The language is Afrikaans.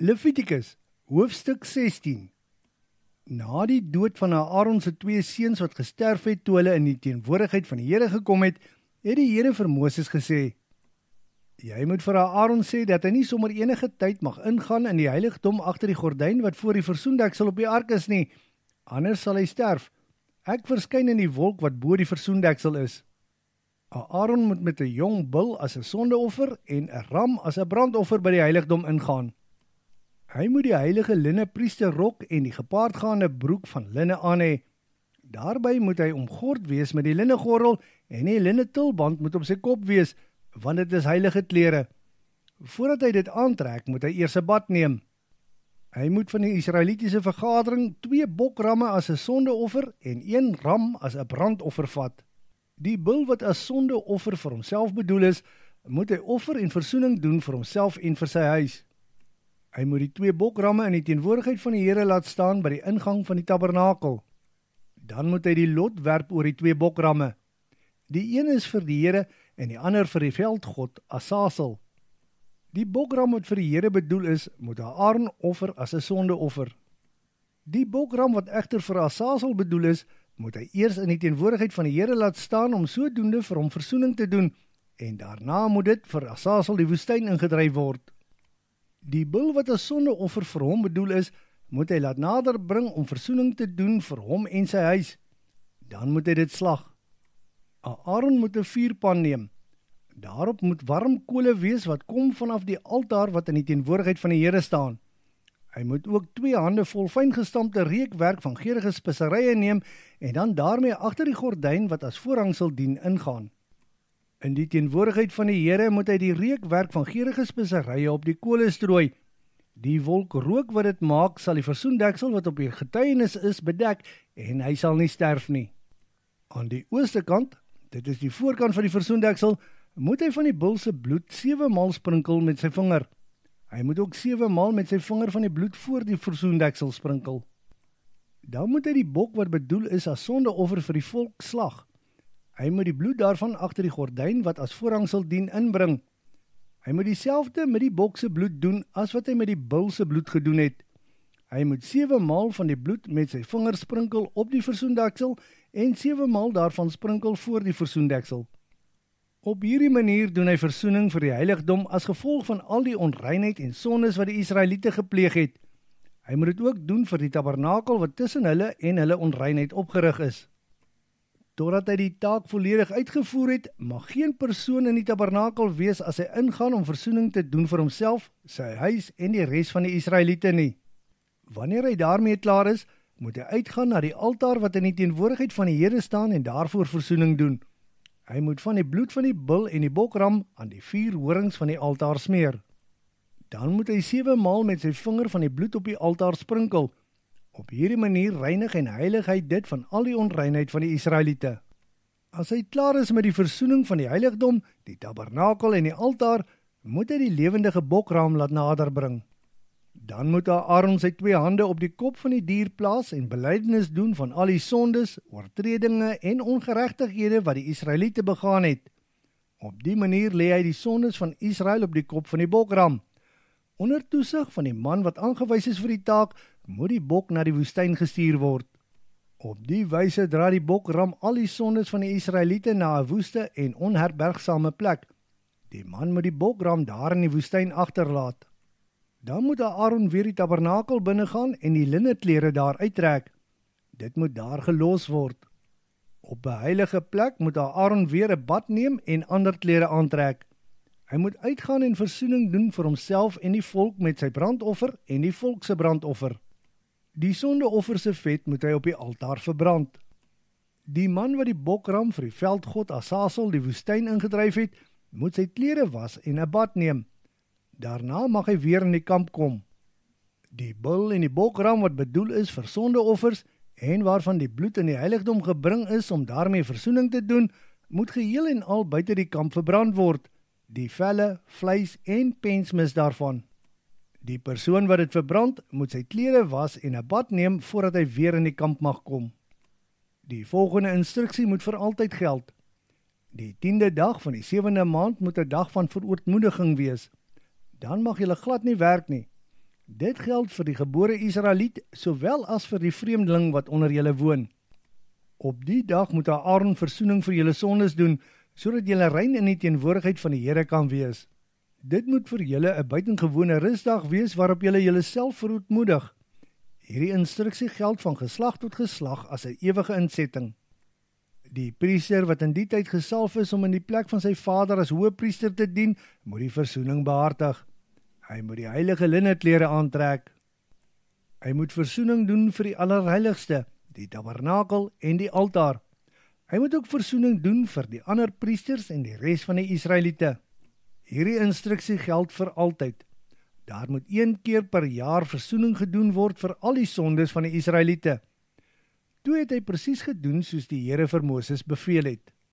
Levitikus, hoofstuk 16. Na die dood van Aaron se 2 seuns wat gesterf het toe hulle in die teenwoordigheid van die Here gekom het, het die Here vir Moses gesê: Jy moet vir Aaron sê dat hy nie sommer enige tyd mag ingaan in die heiligdom agter die gordyn wat voor die versoendeksel op die ark is nie, anders sal hy sterf. Ek verskyn in die wolk wat bo die versoendeksel is. Aaron moet met 'n jong bul as 'n sondeoffer en 'n ram as 'n brandoffer by die heiligdom ingaan. Hy moet die heilige linne priesterrok en die gepaardgaande broek van linne aan hê. Daarby moet hy omgord wees met die linnegordel en die linne tulband moet op sy kop wees, want dit is heilige klere. Voordat hy dit aantrek, moet hy eers 'n bad neem. Hy moet van die Israelitiese vergadering 2 bokramme as 'n sondeoffer en 1 ram as 'n brandoffer vat. Die bul wat as sondeoffer vir homself bedoel is, moet hy offer en versoening doen vir homself en vir sy huis. Hy moet die 2 bokramme in die teenwoordigheid van die Here laat staan by die ingang van die tabernakel. Dan moet hy die lot werp oor die 2 bokramme. Die een is vir die Here en die ander vir die veldgod Azazel. Die bokram wat vir die Here bedoel is, moet Aaron offer as 'n sondeoffer. Die bokram wat egter vir Azazel bedoel is, moet hy eers in die teenwoordigheid van die Here laat staan om sodoende vir hom versoening te doen, en daarna moet dit vir Azazel die woestyn ingedryf word. Die bul wat as sondeoffer vir hom bedoel is, moet hy laat nader bring om versoening te doen vir hom en sy huis. Dan moet hy dit slag. Aaron moet 'n vuurpan neem. Daarop moet warm kole wees wat kom vanaf die altaar wat in die teenwoordigheid van die Here staan. Hy moet ook 2 hande vol fyngestampte reukwerk van geurende speserye neem en dan daarmee agter die gordyn wat as voorhangsel dien ingaan. In die teenwoordigheid van die Here moet hy die reukwerk van geurende speserye op die kole strooi. Die wolk rook wat dit maak sal die versoendeksel wat op die getuienis is bedek en hy sal nie sterf nie. Aan die ooste kant, dit is die voorkant van die versoendeksel, moet hy van die bul se bloed 7 maal sprinkel met sy vinger. Hy moet ook 7 maal met sy vinger van die bloed voor die versoendeksel sprinkel. Dan moet hy die bok wat bedoel is as sondeoffer vir die volk slag. Hy moet die bloed daarvan agter die gordyn wat as voorhangsel dien inbring. Hy moet dieselfde met die bok se bloed doen as wat hy met die bul se bloed gedoen het. Hy moet 7 maal van die bloed met sy vinger sprinkel op die versoendeksel en 7 maal daarvan sprinkel voor die versoendeksel. Op hierdie manier doen hy versoening vir die heiligdom as gevolg van al die onreinheid en sondes wat die Israeliete gepleeg het. Hy moet dit ook doen vir die tabernakel wat tussen hulle en hulle onreinheid opgerig is. Totdat hy die taak volledig uitgevoer het, mag geen persoon in die tabernakel wees as hy ingaan om versoening te doen vir homself, sy huis en die res van die Israeliete nie. Wanneer hy daarmee klaar is, moet hy uitgaan na die altaar wat in die teenwoordigheid van die Here staan en daarvoor versoening doen. Hy moet van die bloed van die bul en die bokram aan die 4 horings van die altaar smeer. Dan moet hy 7 maal met sy vinger van die bloed op die altaar sprinkel. Op hierdie manier reinig en heilig hy dit van al die onreinheid van die Israeliete. As hy klaar is met die versoening van die heiligdom, die tabernakel en die altaar, moet hy die lewendige bokram laat nader bring. Dan moet Aaron sy 2 hande op die kop van die dier plaas en belydenis doen van al die sondes, oortredinge en ongeregtighede wat die Israeliete begaan het. Op die manier lê hy die sondes van Israel op die kop van die bokram. Onder toesig van die man wat aangewys is vir die taak, moet die bok na die woestyn gestuur word. Op die wyse dra die bokram al die sondes van die Israeliete na 'n woeste en onherbergsame plek. Die man moet die bokram daar in die woestyn agterlaat. Dan moet Aaron weer die tabernakel binnegaan en die linneklere daar uittrek. Dit moet daar gelos word. Op 'n heilige plek moet Aaron weer 'n bad neem en ander klere aantrek. Hy moet uitgaan en versoening doen vir homself en die volk met sy brandoffer en die volk se brandoffer. Die sondeoffer se vet moet hy op die altaar verbrand. Die man wat die bokram vir die veldgod Azazel die woestyn ingedryf het, moet sy klere was en 'n bad neem. Daarna mag hy weer in die kamp kom. Die bul en die bokram wat bedoel is vir sondeoffers en waarvan die bloed in die heiligdom gebring is om daarmee versoening te doen, moet geheel en al buite die kamp verbrand word, die velle, vleis en pensmis daarvan. Die persoon wat dit verbrand, moet sy klere was en 'n bad neem voordat hy weer in die kamp mag kom. Die volgende instruksie moet vir altyd geld. Die 10de dag van die 7de maand moet 'n dag van verootmoediging wees. Dan mag julle glad nie werk nie. Dit geld vir die gebore Israeliet, sowel as vir die vreemdeling wat onder julle woon. Op die dag moet Aaron versoening vir julle sondes doen, sodat julle rein in die teenwoordigheid van die Here kan wees. Dit moet vir julle 'n buitengewone rusdag wees waarop julle julleself verootmoedig. Hierdie instruksie geld van geslag tot geslag as 'n ewige insetting. Die priester wat in die tyd gesalf is om in die plek van sy vader as hoëpriester te dien, moet die versoening behartig. Hy moet die heilige linneklere aantrek. Hy moet versoening doen vir die allerheiligste, die tabernakel en die altaar. Hy moet ook versoening doen vir die ander priesters en die res van die Israeliete. Hierdie instruksie geld vir altyd. Daar moet 1 keer per jaar versoening gedoen word vir al die sondes van die Israeliete. Toe het hy presies gedoen soos die Here vir Moses beveel het.